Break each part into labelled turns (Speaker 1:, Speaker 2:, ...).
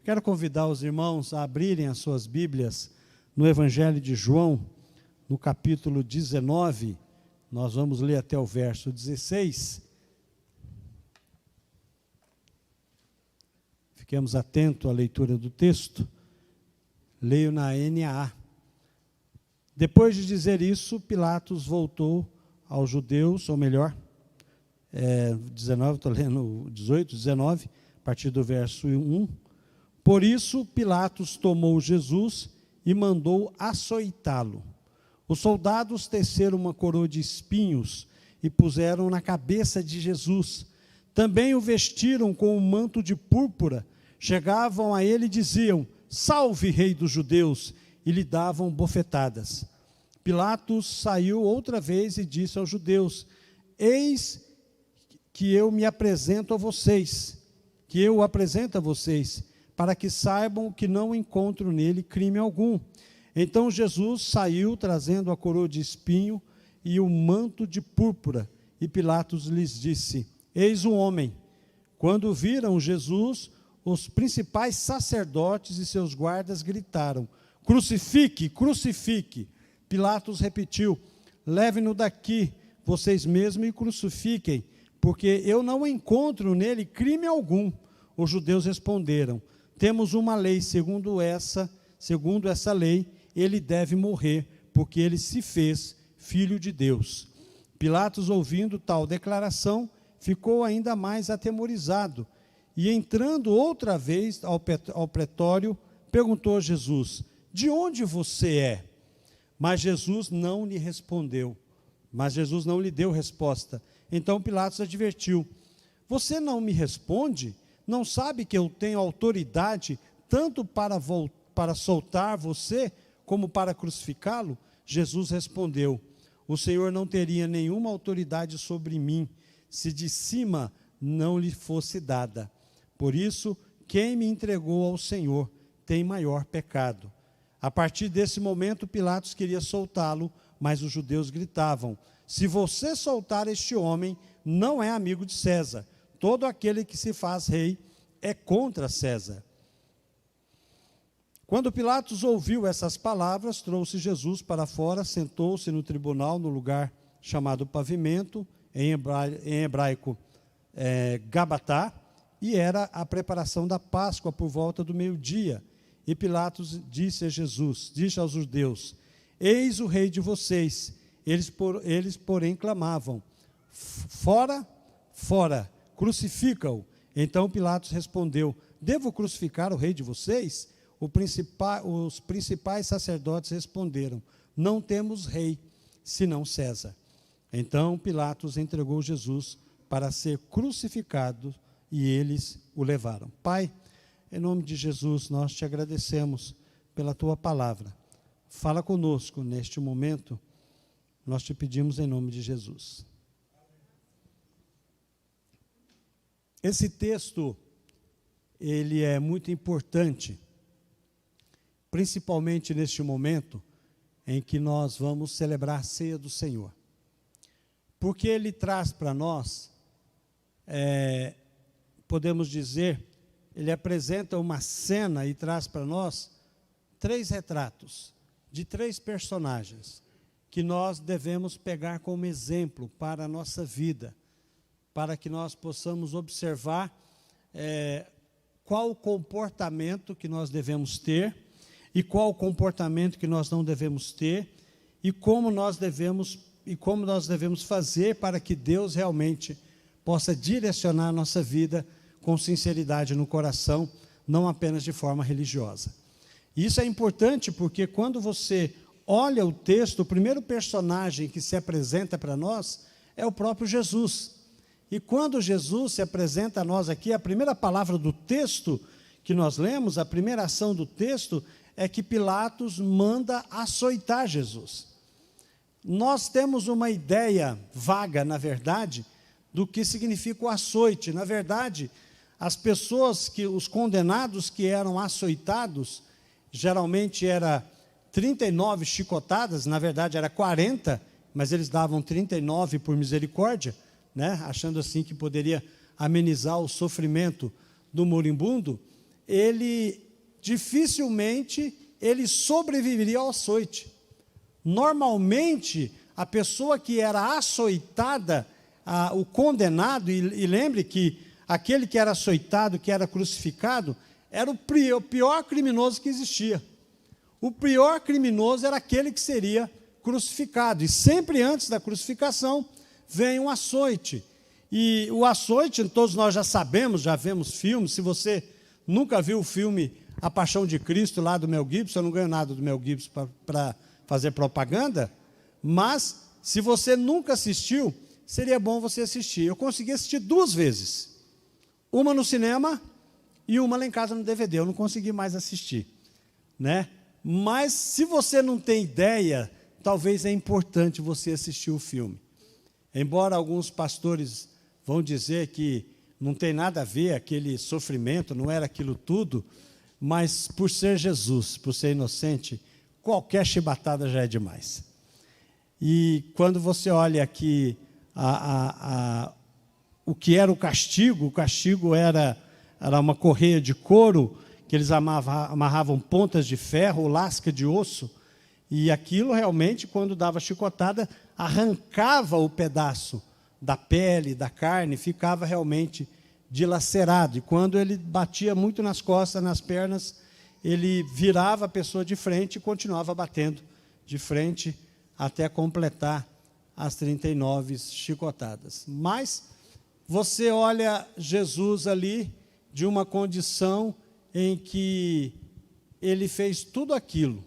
Speaker 1: Quero convidar os irmãos a abrirem as suas Bíblias no Evangelho de João, no capítulo 19, nós vamos ler até o verso 16. Fiquemos atentos à leitura do texto. Leio na NAA. Depois de dizer isso, Pilatos voltou aos judeus, ou melhor, 19, estou lendo 18, 19, a partir do verso 1. Por isso, Pilatos tomou Jesus e mandou açoitá-lo. Os soldados teceram uma coroa de espinhos e puseram na cabeça de Jesus. Também o vestiram com um manto de púrpura. Chegavam a ele e diziam: Salve, rei dos judeus! E lhe davam bofetadas. Pilatos saiu outra vez e disse aos judeus: Eis que eu me apresento a vocês, para que saibam que não encontro nele crime algum. Então Jesus saiu trazendo a coroa de espinho e o manto de púrpura, e Pilatos lhes disse: Eis o homem. Quando viram Jesus, os principais sacerdotes e seus guardas gritaram: Crucifique, crucifique. Pilatos repetiu: Levem-no daqui, vocês mesmos, e crucifiquem, porque eu não encontro nele crime algum. Os judeus responderam: Temos uma lei, segundo essa lei, ele deve morrer, porque ele se fez filho de Deus. Pilatos, ouvindo tal declaração, ficou ainda mais atemorizado, e entrando outra vez ao pretório, perguntou a Jesus: De onde você é? Mas Jesus não lhe deu resposta. Então Pilatos advertiu: Você não me responde? Não sabe que eu tenho autoridade tanto para soltar você, como para crucificá-lo? Jesus respondeu: O Senhor não teria nenhuma autoridade sobre mim, se de cima não lhe fosse dada. Por isso, quem me entregou ao Senhor tem maior pecado. A partir desse momento, Pilatos queria soltá-lo, mas os judeus gritavam: Se você soltar este homem, não é amigo de César. Todo aquele que se faz rei é contra César. Quando Pilatos ouviu essas palavras, trouxe Jesus para fora, sentou-se no tribunal, no lugar chamado Pavimento, em hebraico Gabatá, e era a preparação da Páscoa por volta do meio-dia. E Pilatos disse aos judeus: Eis o rei de vocês. Eles, porém, clamavam: Fora, fora, crucifica-o. Então Pilatos respondeu: Devo crucificar o rei de vocês? Os principais sacerdotes responderam: Não temos rei, senão César. Então Pilatos entregou Jesus para ser crucificado, e eles o levaram. Pai, em nome de Jesus, nós te agradecemos pela tua palavra. Fala conosco neste momento, nós te pedimos em nome de Jesus. Esse texto, ele é muito importante, principalmente neste momento em que nós vamos celebrar a ceia do Senhor. Porque ele traz para nós, podemos dizer, ele apresenta uma cena e traz para nós 3 retratos de 3 personagens que nós devemos pegar como exemplo para a nossa vida, para que nós possamos observar qual o comportamento que nós devemos ter e qual o comportamento que nós não devemos ter e como nós devemos fazer para que Deus realmente possa direcionar a nossa vida com sinceridade no coração, não apenas de forma religiosa. E isso é importante porque quando você olha o texto, o primeiro personagem que se apresenta para nós é o próprio Jesus. E quando Jesus se apresenta a nós aqui, a primeira palavra do texto que nós lemos, a primeira ação do texto, é que Pilatos manda açoitar Jesus. Nós temos uma ideia vaga, na verdade, do que significa o açoite. Na verdade, os condenados que eram açoitados, geralmente era 39 chicotadas, na verdade era 40, mas eles davam 39 por misericórdia, né? Achando assim que poderia amenizar o sofrimento do moribundo. ele dificilmente ele sobreviveria ao açoite. Normalmente, a pessoa que era açoitada, o condenado, e lembre que aquele que era açoitado, que era crucificado, era o pior criminoso que existia. O pior criminoso era aquele que seria crucificado. E sempre antes da crucificação, vem um açoite. E o açoite, todos nós já sabemos, já vemos filmes. Se você nunca viu o filme A Paixão de Cristo, lá do Mel Gibson, eu não ganho nada do Mel Gibson para fazer propaganda, mas se você nunca assistiu, seria bom você assistir. Eu consegui assistir 2 vezes. Uma no cinema e uma lá em casa no DVD. Eu não consegui mais assistir, né? Mas, se você não tem ideia, talvez é importante você assistir o filme. Embora alguns pastores vão dizer que não tem nada a ver aquele sofrimento, não era aquilo tudo, mas por ser Jesus, por ser inocente, qualquer chibatada já é demais. E quando você olha aqui o que era o castigo era uma correia de couro, que eles amarravam pontas de ferro, lasca de osso, e aquilo realmente, quando dava chicotada, arrancava o pedaço da pele, da carne, ficava realmente dilacerado. E quando ele batia muito nas costas, nas pernas, ele virava a pessoa de frente e continuava batendo de frente até completar as 39 chicotadas. Mas você olha Jesus ali de uma condição em que ele fez tudo aquilo.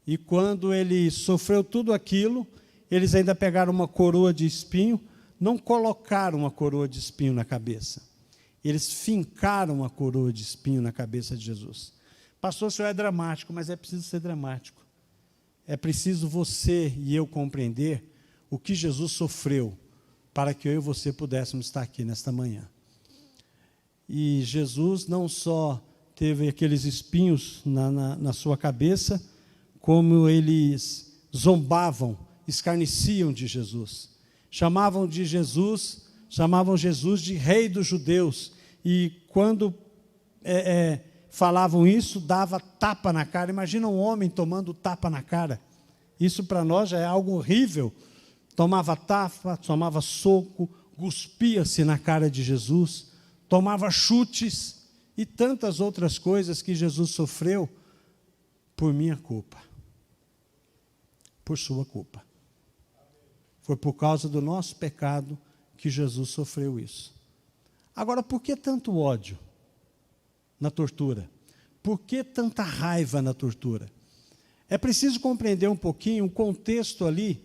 Speaker 1: E quando ele sofreu tudo aquilo, eles ainda pegaram uma coroa de espinho, não colocaram uma coroa de espinho na cabeça. Eles fincaram a coroa de espinho na cabeça de Jesus. Pastor, o senhor é dramático, mas é preciso ser dramático. É preciso você e eu compreender o que Jesus sofreu para que eu e você pudéssemos estar aqui nesta manhã. E Jesus não só teve aqueles espinhos na sua cabeça, como eles zombavam, escarneciam de Jesus. Chamavam Jesus de rei dos judeus. E quando falavam isso, dava tapa na cara. Imagina um homem tomando tapa na cara. Isso para nós já é algo horrível. Tomava tapa, tomava soco, cuspia-se na cara de Jesus, tomava chutes e tantas outras coisas que Jesus sofreu por minha culpa, por sua culpa. Foi por causa do nosso pecado que Jesus sofreu isso. Agora, por que tanto ódio na tortura? Por que tanta raiva na tortura? É preciso compreender um pouquinho o contexto ali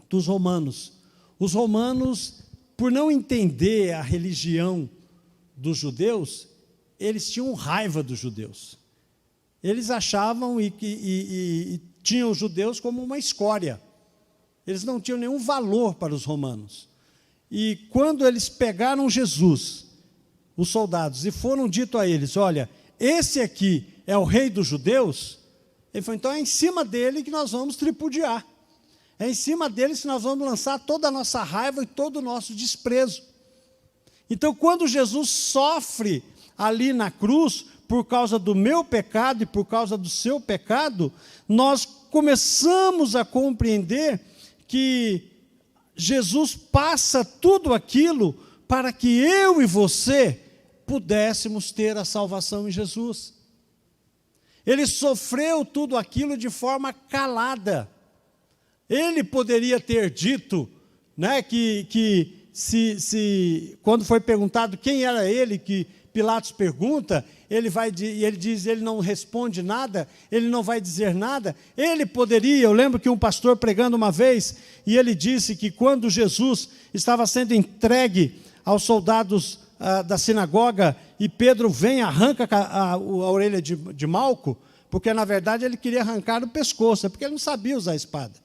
Speaker 1: dos romanos. Os romanos, por não entender a religião dos judeus, eles tinham raiva dos judeus. Eles achavam e tinham os judeus como uma escória. Eles não tinham nenhum valor para os romanos. E quando eles pegaram Jesus, os soldados, e foram dito a eles, olha, esse aqui é o rei dos judeus, ele falou, então é em cima dele que nós vamos tripudiar. É em cima deles que nós vamos lançar toda a nossa raiva e todo o nosso desprezo. Então, quando Jesus sofre ali na cruz, por causa do meu pecado e por causa do seu pecado, nós começamos a compreender que Jesus passa tudo aquilo para que eu e você pudéssemos ter a salvação em Jesus. Ele sofreu tudo aquilo de forma calada. Ele poderia ter dito, né, que quando foi perguntado quem era ele, que Pilatos pergunta, ele diz, ele não responde nada, ele não vai dizer nada. Ele poderia, eu lembro que um pastor pregando uma vez, e ele disse que quando Jesus estava sendo entregue aos soldados da sinagoga, e Pedro vem e arranca a orelha de Malco, porque na verdade ele queria arrancar o pescoço, porque ele não sabia usar a espada.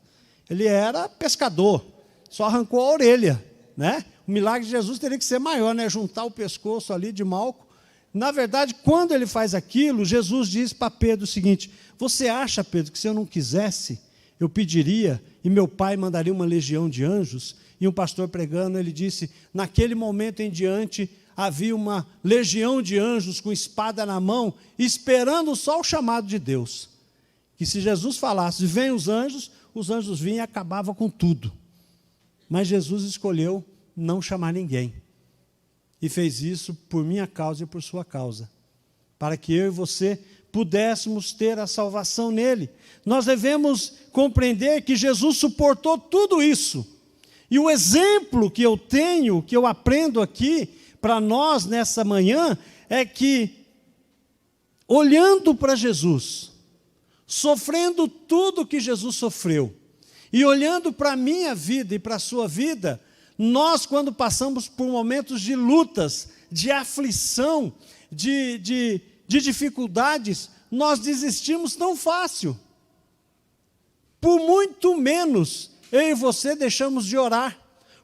Speaker 1: Ele era pescador, só arrancou a orelha, né? O milagre de Jesus teria que ser maior, né? Juntar o pescoço ali de Malco. Na verdade, quando ele faz aquilo, Jesus diz para Pedro o seguinte, você acha, Pedro, que se eu não quisesse, eu pediria, e meu pai mandaria uma legião de anjos? E um pastor pregando, ele disse, naquele momento em diante, havia uma legião de anjos com espada na mão, esperando só o chamado de Deus. Que se Jesus falasse, vem os anjos vinham e acabavam com tudo. Mas Jesus escolheu não chamar ninguém. E fez isso por minha causa e por sua causa. Para que eu e você pudéssemos ter a salvação nele. Nós devemos compreender que Jesus suportou tudo isso. E o exemplo que eu tenho, que eu aprendo aqui para nós nessa manhã, é que, olhando para Jesus, sofrendo tudo que Jesus sofreu, e olhando para a minha vida e para a sua vida, nós, quando passamos por momentos de lutas, de aflição, de dificuldades, nós desistimos tão fácil. Por muito menos, eu e você deixamos de orar.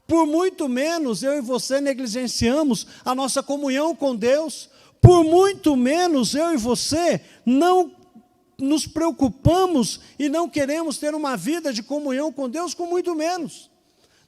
Speaker 1: Por muito menos, eu e você negligenciamos a nossa comunhão com Deus. Por muito menos, eu e você não nos preocupamos e não queremos ter uma vida de comunhão com Deus, com muito menos.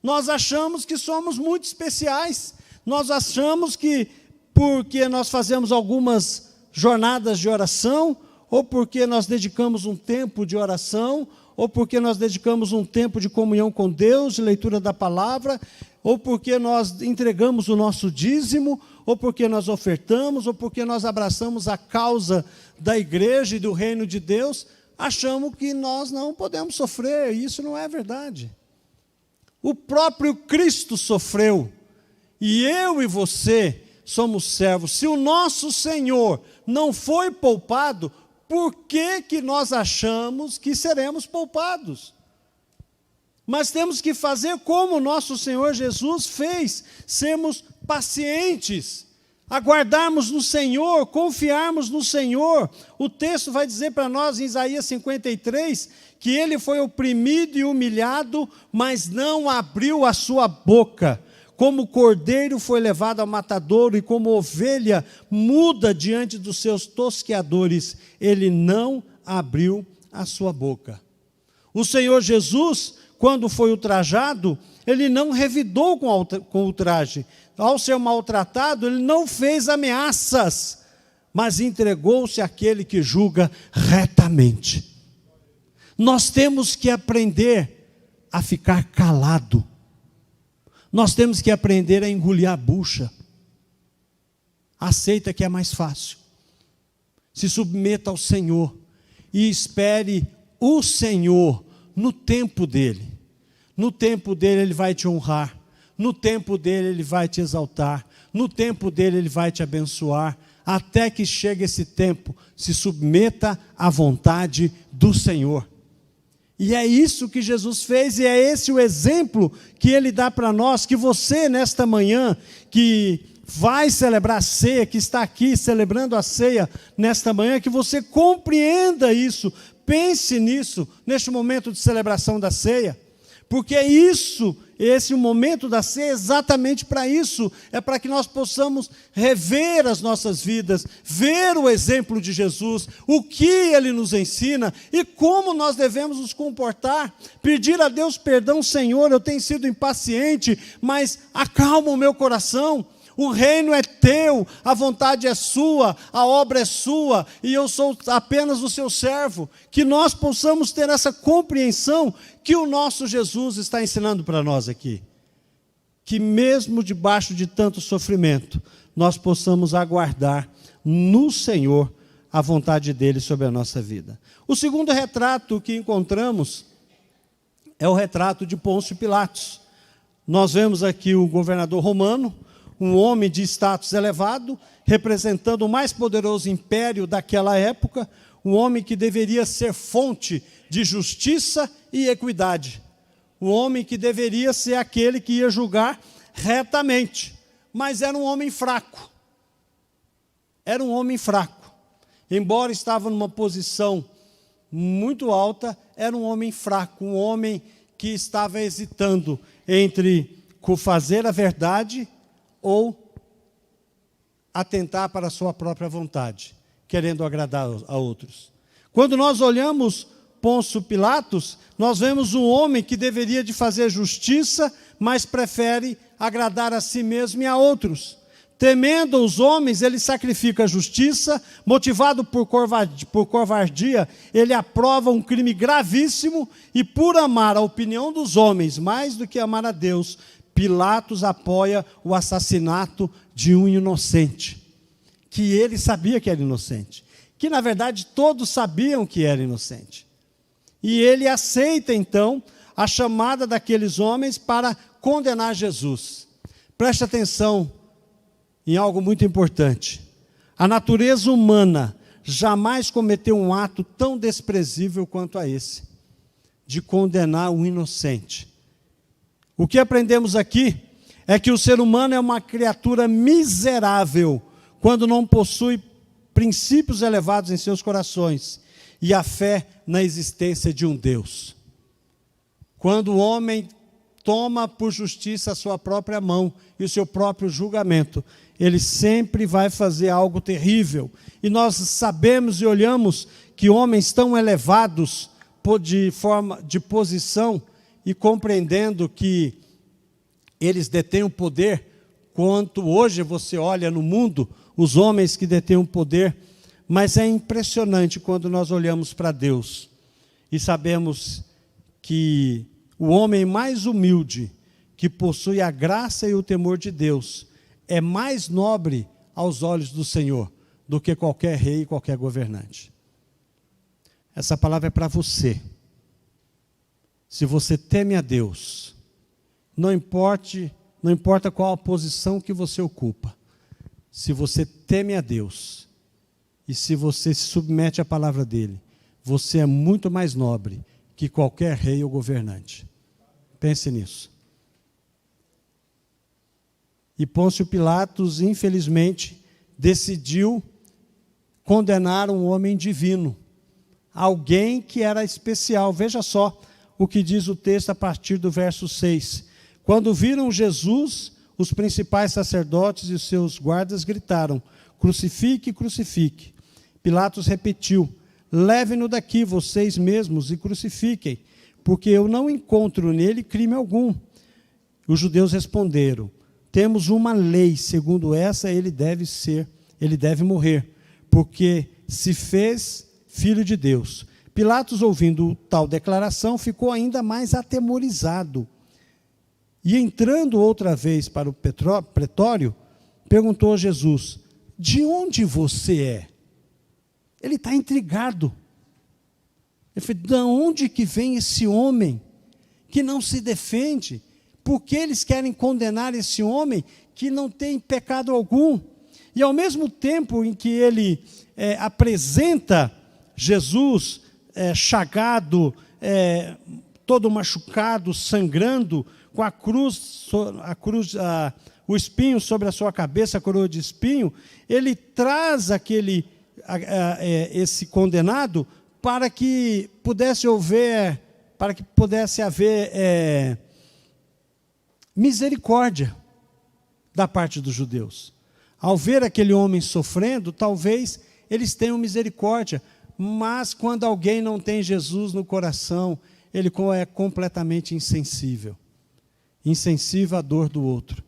Speaker 1: Nós achamos que somos muito especiais. Nós achamos que porque nós fazemos algumas jornadas de oração, ou porque nós dedicamos um tempo de oração, ou porque nós dedicamos um tempo de comunhão com Deus, de leitura da palavra, ou porque nós entregamos o nosso dízimo, ou porque nós ofertamos, ou porque nós abraçamos a causa da igreja e do reino de Deus, achamos que nós não podemos sofrer, e isso não é verdade. O próprio Cristo sofreu, e eu e você somos servos. Se o nosso Senhor não foi poupado, por que que nós achamos que seremos poupados? Mas temos que fazer como o nosso Senhor Jesus fez, sermos pacientes, aguardarmos no Senhor, confiarmos no Senhor. O texto vai dizer para nós em Isaías 53, que ele foi oprimido e humilhado, mas não abriu a sua boca. Como cordeiro foi levado ao matadouro, e como ovelha muda diante dos seus tosqueadores, ele não abriu a sua boca. O Senhor Jesus, quando foi ultrajado, ele não revidou com ultraje. Ao ser maltratado, ele não fez ameaças, mas entregou-se àquele que julga retamente. Nós temos que aprender a ficar calado. Nós temos que aprender a engolir a bucha. Aceita que é mais fácil. Se submeta ao Senhor e espere o Senhor no tempo dele. No tempo dele ele vai te honrar. No tempo dele ele vai te exaltar. No tempo dele ele vai te abençoar. Até que chegue esse tempo, se submeta à vontade do Senhor. E é isso que Jesus fez, e é esse o exemplo que ele dá para nós, que você nesta manhã, que vai celebrar a ceia, que está aqui celebrando a ceia nesta manhã, que você compreenda isso, pense nisso, neste momento de celebração da ceia, porque é isso, esse momento da ceia é exatamente para isso, é para que nós possamos rever as nossas vidas, ver o exemplo de Jesus, o que ele nos ensina e como nós devemos nos comportar, pedir a Deus perdão. Senhor, eu tenho sido impaciente, mas acalma o meu coração. O reino é teu, a vontade é sua, a obra é sua, e eu sou apenas o seu servo. Que nós possamos ter essa compreensão que o nosso Jesus está ensinando para nós aqui. Que mesmo debaixo de tanto sofrimento, nós possamos aguardar no Senhor a vontade dele sobre a nossa vida. O segundo retrato que encontramos é o retrato de Pôncio Pilatos. Nós vemos aqui o governador romano, um homem de status elevado, representando o mais poderoso império daquela época, um homem que deveria ser fonte de justiça e equidade, um homem que deveria ser aquele que ia julgar retamente, mas era um homem fraco. Era um homem fraco. Embora estava numa posição muito alta, era um homem fraco, um homem que estava hesitando entre fazer a verdade ou atentar para a sua própria vontade, querendo agradar a outros. Quando nós olhamos Pôncio Pilatos, nós vemos um homem que deveria de fazer justiça, mas prefere agradar a si mesmo e a outros. Temendo os homens, ele sacrifica a justiça. Motivado por covardia, ele aprova um crime gravíssimo. E por amar a opinião dos homens, mais do que amar a Deus, Pilatos apoia o assassinato de um inocente, que ele sabia que era inocente, que na verdade todos sabiam que era inocente. E ele aceita então a chamada daqueles homens para condenar Jesus. Preste atenção em algo muito importante. A natureza humana jamais cometeu um ato tão desprezível quanto a esse, de condenar um inocente. O que aprendemos aqui é que o ser humano é uma criatura miserável quando não possui princípios elevados em seus corações e a fé na existência de um Deus. Quando o homem toma por justiça a sua própria mão e o seu próprio julgamento, ele sempre vai fazer algo terrível. E nós sabemos e olhamos que homens tão elevados de posição e compreendendo que eles detêm o poder, quanto hoje você olha no mundo, os homens que detêm o poder, mas é impressionante quando nós olhamos para Deus e sabemos que o homem mais humilde, que possui a graça e o temor de Deus, é mais nobre aos olhos do Senhor do que qualquer rei e qualquer governante. Essa palavra é para você. Se você teme a Deus, não importa qual a posição que você ocupa, se você teme a Deus e se você se submete à palavra dele, você é muito mais nobre que qualquer rei ou governante. Pense nisso. E Pôncio Pilatos, infelizmente, decidiu condenar um homem divino, alguém que era especial. Veja só o que diz o texto a partir do verso 6. Quando viram Jesus, os principais sacerdotes e os seus guardas gritaram: crucifique, crucifique. Pilatos repetiu: levem-no daqui, vocês mesmos, e crucifiquem, porque eu não encontro nele crime algum. Os judeus responderam: temos uma lei, segundo essa ele deve morrer, porque se fez filho de Deus. Pilatos, ouvindo tal declaração, ficou ainda mais atemorizado. E entrando outra vez para o pretório, perguntou a Jesus: de onde você é? Ele está intrigado. Ele falou: de onde que vem esse homem que não se defende? Por que eles querem condenar esse homem que não tem pecado algum? E ao mesmo tempo em que ele apresenta Jesus chagado, todo machucado, sangrando, com o espinho sobre a sua cabeça, a coroa de espinho, ele traz esse condenado para que pudesse haver misericórdia da parte dos judeus. Ao ver aquele homem sofrendo, talvez eles tenham misericórdia, mas quando alguém não tem Jesus no coração, ele é completamente insensível à dor do outro.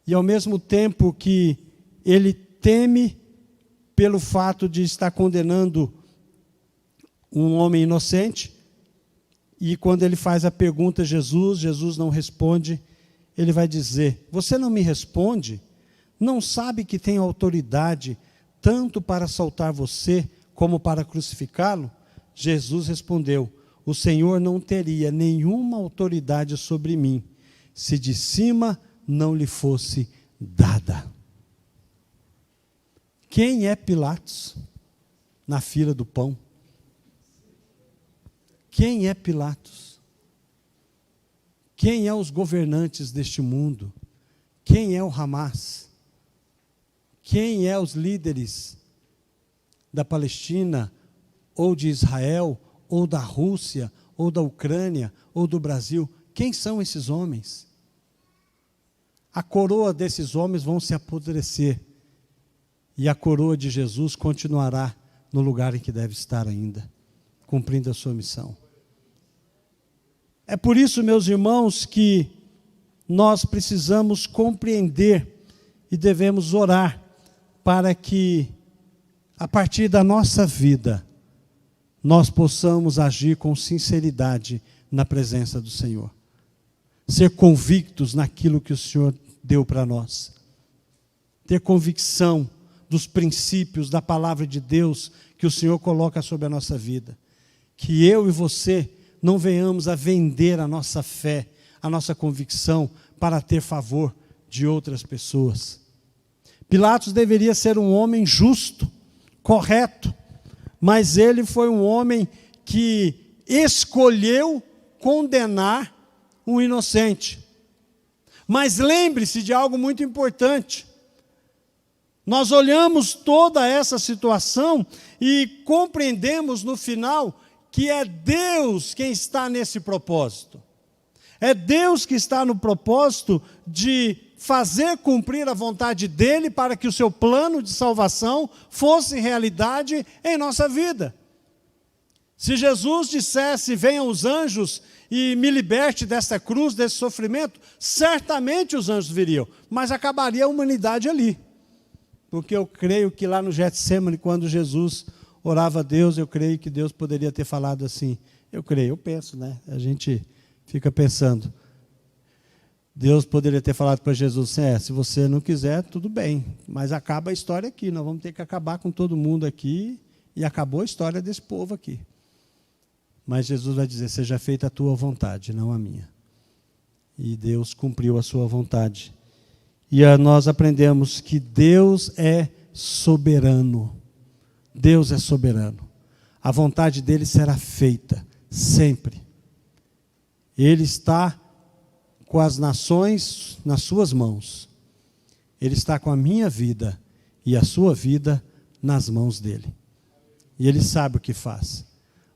Speaker 1: E ao mesmo tempo que ele teme pelo fato de estar condenando um homem inocente, e quando ele faz a pergunta a Jesus não responde, ele vai dizer: você não me responde? Não sabe que tem autoridade tanto para soltar você como para crucificá-lo? Jesus respondeu: o Senhor não teria nenhuma autoridade sobre mim, se de cima não lhe fosse dada. Quem é Pilatos na fila do pão? Quem é Pilatos? Quem é os governantes deste mundo? Quem é o Hamas? Quem é os líderes da Palestina, ou de Israel, ou da Rússia, ou da Ucrânia, ou do Brasil? Quem são esses homens? A coroa desses homens vão se apodrecer, e a coroa de Jesus continuará no lugar em que deve estar ainda, cumprindo a sua missão. É por isso, meus irmãos, que nós precisamos compreender e devemos orar para que, a partir da nossa vida, nós possamos agir com sinceridade na presença do Senhor. Ser convictos naquilo que o Senhor deu para nós. Ter convicção dos princípios da palavra de Deus que o Senhor coloca sobre a nossa vida. Que eu e você não venhamos a vender a nossa fé, a nossa convicção, para ter favor de outras pessoas. Pilatos deveria ser um homem justo, correto, mas ele foi um homem que escolheu condenar um inocente. Mas lembre-se de algo muito importante. Nós olhamos toda essa situação e compreendemos no final que é Deus quem está nesse propósito. É Deus que está no propósito de fazer cumprir a vontade dele para que o seu plano de salvação fosse realidade em nossa vida. Se Jesus dissesse, venham os anjos e me liberte dessa cruz, desse sofrimento, certamente os anjos viriam, mas acabaria a humanidade ali. Porque eu creio que lá no Getsêmani, quando Jesus orava a Deus, eu creio que Deus poderia ter falado assim. Eu penso, né? A gente fica pensando. Deus poderia ter falado para Jesus, se você não quiser, tudo bem, mas acaba a história aqui, nós vamos ter que acabar com todo mundo aqui, e acabou a história desse povo aqui. Mas Jesus vai dizer, seja feita a tua vontade, não a minha. E Deus cumpriu a sua vontade. E nós aprendemos que Deus é soberano. Deus é soberano. A vontade dele será feita, sempre. Ele está com as nações nas suas mãos. Ele está com a minha vida e a sua vida nas mãos dele. E ele sabe o que faz.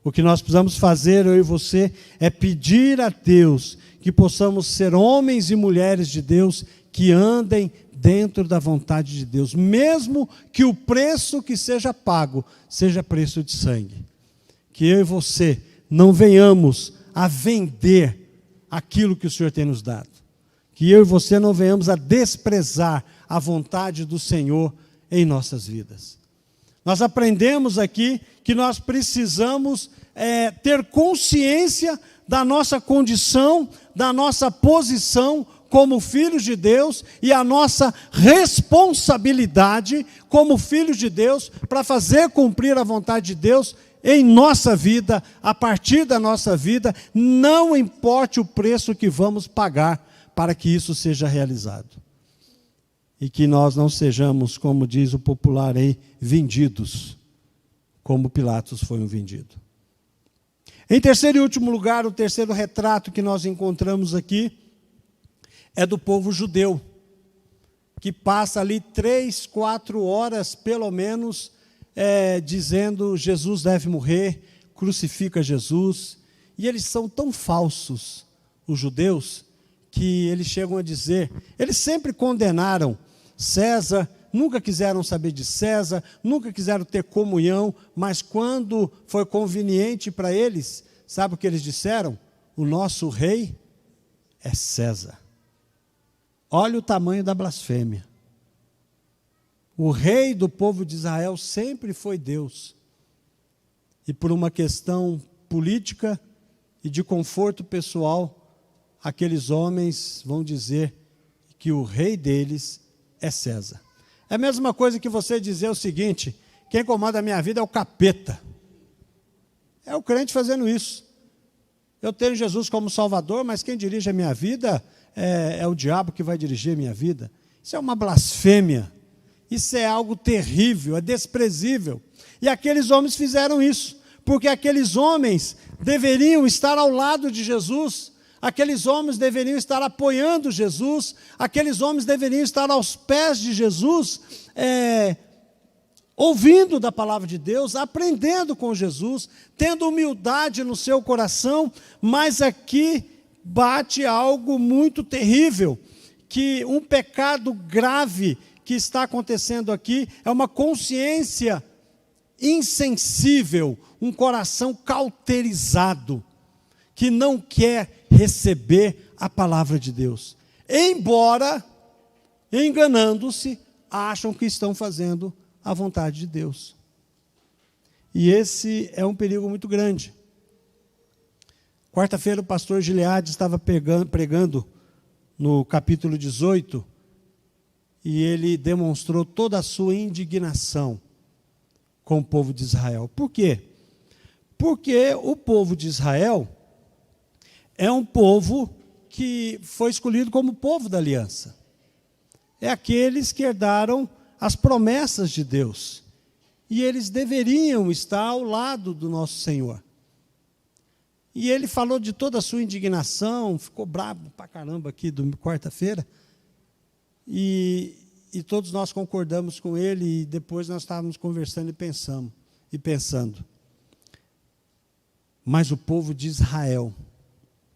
Speaker 1: O que nós precisamos fazer, eu e você, é pedir a Deus que possamos ser homens e mulheres de Deus que andem dentro da vontade de Deus, mesmo que o preço que seja pago seja preço de sangue. Que eu e você não venhamos a vender aquilo que o Senhor tem nos dado. Que eu e você não venhamos a desprezar a vontade do Senhor em nossas vidas. Nós aprendemos aqui que nós precisamos ter consciência da nossa condição, da nossa posição como filhos de Deus e a nossa responsabilidade como filhos de Deus para fazer cumprir a vontade de Deus em nossa vida, a partir da nossa vida, não importe o preço que vamos pagar para que isso seja realizado. E que nós não sejamos, como diz o popular aí, vendidos, como Pilatos foi um vendido. Em terceiro e último lugar, o terceiro retrato que nós encontramos aqui é do povo judeu, que passa ali 3, 4 horas, pelo menos, dizendo, Jesus deve morrer, crucifica Jesus. E eles são tão falsos, os judeus, que eles chegam a dizer, eles sempre condenaram César, nunca quiseram saber de César, nunca quiseram ter comunhão, mas quando foi conveniente para eles, sabe o que eles disseram? O nosso rei é César. Olha o tamanho da blasfêmia. O rei do povo de Israel sempre foi Deus. E por uma questão política e de conforto pessoal, aqueles homens vão dizer que o rei deles é César. É a mesma coisa que você dizer o seguinte, quem comanda a minha vida é o capeta. É o crente fazendo isso. Eu tenho Jesus como Salvador, mas quem dirige a minha vida é o diabo que vai dirigir a minha vida. Isso é uma blasfêmia. Isso é algo terrível, é desprezível. E aqueles homens fizeram isso, porque aqueles homens deveriam estar ao lado de Jesus, aqueles homens deveriam estar apoiando Jesus, aqueles homens deveriam estar aos pés de Jesus, ouvindo da palavra de Deus, aprendendo com Jesus, tendo humildade no seu coração, mas aqui bate algo muito terrível, que um pecado grave que está acontecendo aqui é uma consciência insensível, um coração cauterizado, que não quer receber a palavra de Deus. embora, enganando-se, acham que estão fazendo a vontade de Deus. E esse é um perigo muito grande. Quarta-feira o pastor Gilead estava pregando no capítulo 18, e ele demonstrou toda a sua indignação com o povo de Israel. Por quê? Porque o povo de Israel é um povo que foi escolhido como povo da aliança. É aqueles que herdaram as promessas de Deus. E eles deveriam estar ao lado do nosso Senhor. E ele falou de toda a sua indignação, ficou bravo pra caramba aqui do quarta-feira. E todos nós concordamos com ele, e depois nós estávamos conversando e pensando. Mas o povo de Israel,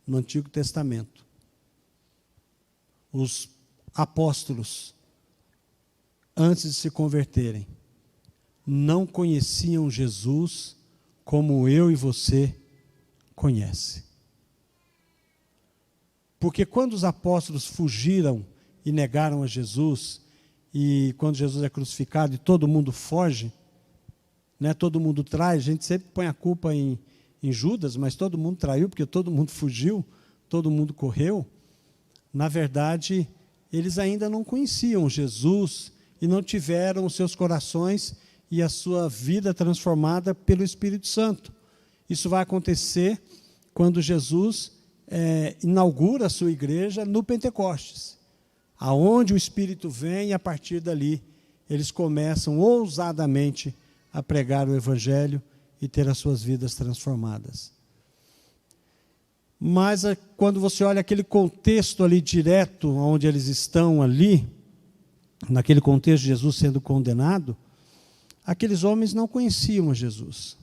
Speaker 1: no Antigo Testamento, os apóstolos, antes de se converterem, não conheciam Jesus como eu e você conhece. Porque quando os apóstolos fugiram e negaram a Jesus, e quando Jesus é crucificado e todo mundo foge, né, todo mundo trai, a gente sempre põe a culpa em Judas, mas todo mundo traiu, porque todo mundo fugiu, todo mundo correu. Na verdade, eles ainda não conheciam Jesus e não tiveram os seus corações e a sua vida transformada pelo Espírito Santo. Isso vai acontecer quando Jesus inaugura a sua igreja no Pentecostes, aonde o Espírito vem, e a partir dali eles começam ousadamente a pregar o Evangelho e ter as suas vidas transformadas. Mas quando você olha aquele contexto ali direto, onde eles estão ali, naquele contexto de Jesus sendo condenado, aqueles homens não conheciam a Jesus.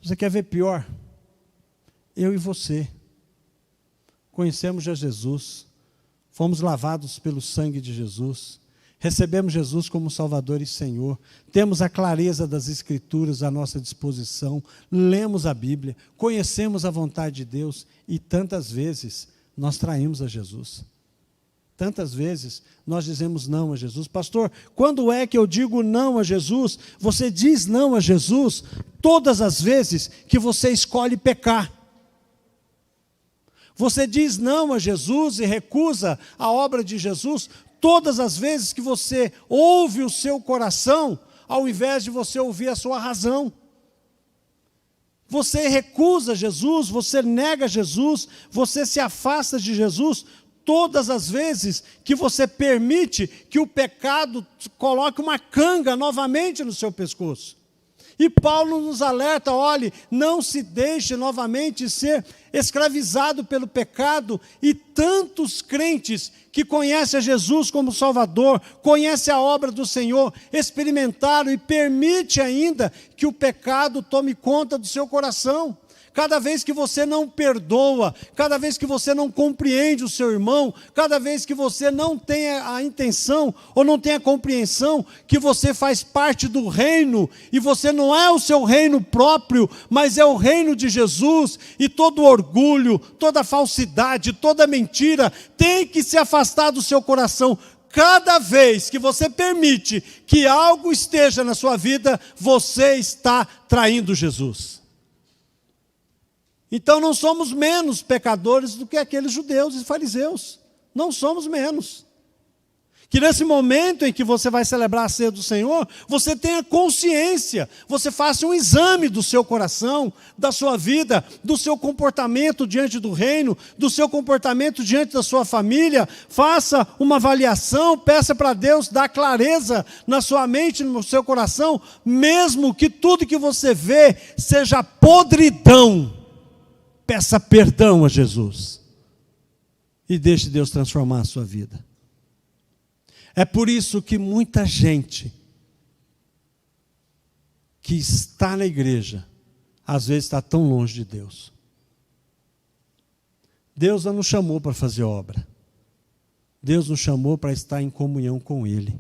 Speaker 1: Você quer ver pior? Eu e você conhecemos já Jesus, fomos lavados pelo sangue de Jesus, recebemos Jesus como Salvador e Senhor, temos a clareza das Escrituras à nossa disposição, lemos a Bíblia, conhecemos a vontade de Deus, e tantas vezes nós traímos a Jesus. Tantas vezes nós dizemos não a Jesus. Pastor, quando é que eu digo não a Jesus? Você diz não a Jesus todas as vezes que você escolhe pecar. Você diz não a Jesus e recusa a obra de Jesus todas as vezes que você ouve o seu coração, ao invés de você ouvir a sua razão. Você recusa Jesus, você nega Jesus, você se afasta de Jesus todas as vezes que você permite que o pecado coloque uma canga novamente no seu pescoço. E Paulo nos alerta, olhe, não se deixe novamente ser escravizado pelo pecado. E tantos crentes que conhecem a Jesus como Salvador, conhecem a obra do Senhor, experimentaram e permite ainda que o pecado tome conta do seu coração. Cada vez que você não perdoa, cada vez que você não compreende o seu irmão, cada vez que você não tem a intenção ou não tem a compreensão que você faz parte do reino, e você não é o seu reino próprio, mas é o reino de Jesus, e todo orgulho, toda falsidade, toda mentira tem que se afastar do seu coração. Cada vez que você permite que algo esteja na sua vida, você está traindo Jesus. Então não somos menos pecadores do que aqueles judeus e fariseus. Não somos menos. Que nesse momento em que você vai celebrar a ceia do Senhor, você tenha consciência, você faça um exame do seu coração, da sua vida, do seu comportamento diante do reino, do seu comportamento diante da sua família. Faça uma avaliação, peça para Deus dar clareza na sua mente, no seu coração, mesmo que tudo que você vê seja podridão. Peça perdão a Jesus e deixe Deus transformar a sua vida. É por isso que muita gente que está na igreja, às vezes está tão longe de Deus. Deus não nos chamou para fazer obra. Deus nos chamou para estar em comunhão com Ele.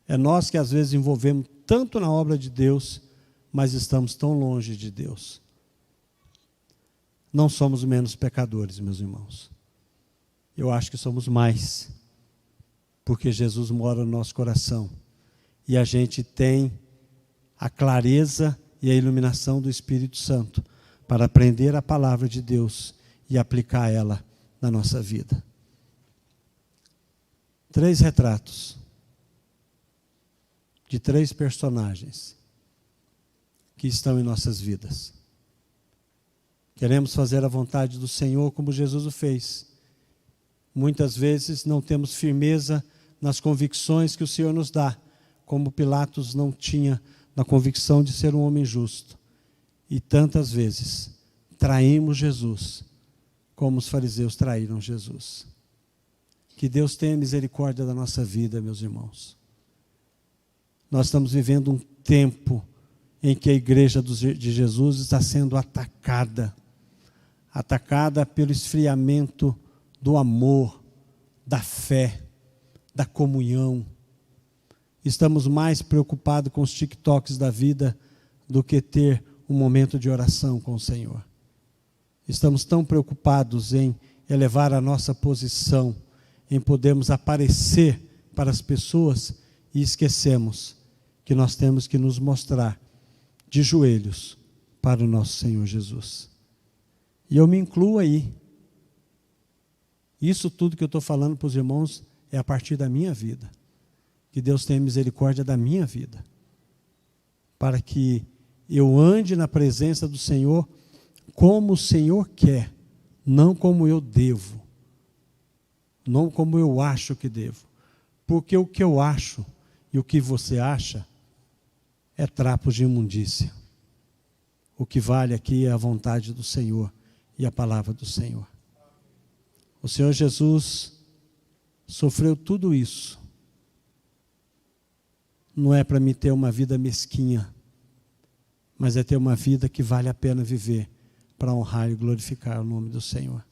Speaker 1: É nós que às vezes envolvemos tanto na obra de Deus, mas estamos tão longe de Deus. Não somos menos pecadores, meus irmãos. Eu acho que somos mais, porque Jesus mora no nosso coração e a gente tem a clareza e a iluminação do Espírito Santo para aprender a palavra de Deus e aplicar ela na nossa vida. 3 retratos de 3 personagens que estão em nossas vidas. Queremos fazer a vontade do Senhor como Jesus o fez. Muitas vezes não temos firmeza nas convicções que o Senhor nos dá, como Pilatos não tinha na convicção de ser um homem justo. E tantas vezes traímos Jesus, como os fariseus traíram Jesus. Que Deus tenha misericórdia da nossa vida, meus irmãos. Nós estamos vivendo um tempo em que a igreja de Jesus está sendo atacada pelo esfriamento do amor, da fé, da comunhão. Estamos mais preocupados com os TikToks da vida do que ter um momento de oração com o Senhor. Estamos tão preocupados em elevar a nossa posição, em podermos aparecer para as pessoas e esquecemos que nós temos que nos mostrar de joelhos para o nosso Senhor Jesus. E eu me incluo aí. Isso tudo que eu estou falando para os irmãos é a partir da minha vida. Que Deus tenha misericórdia da minha vida, para que eu ande na presença do Senhor como o Senhor quer, não como eu devo, não como eu acho que devo. Porque o que eu acho e o que você acha é trapos de imundícia. O que vale aqui é a vontade do Senhor e a palavra do Senhor. O Senhor Jesus sofreu tudo isso. Não é para me ter uma vida mesquinha, mas é ter uma vida que vale a pena viver para honrar e glorificar o nome do Senhor.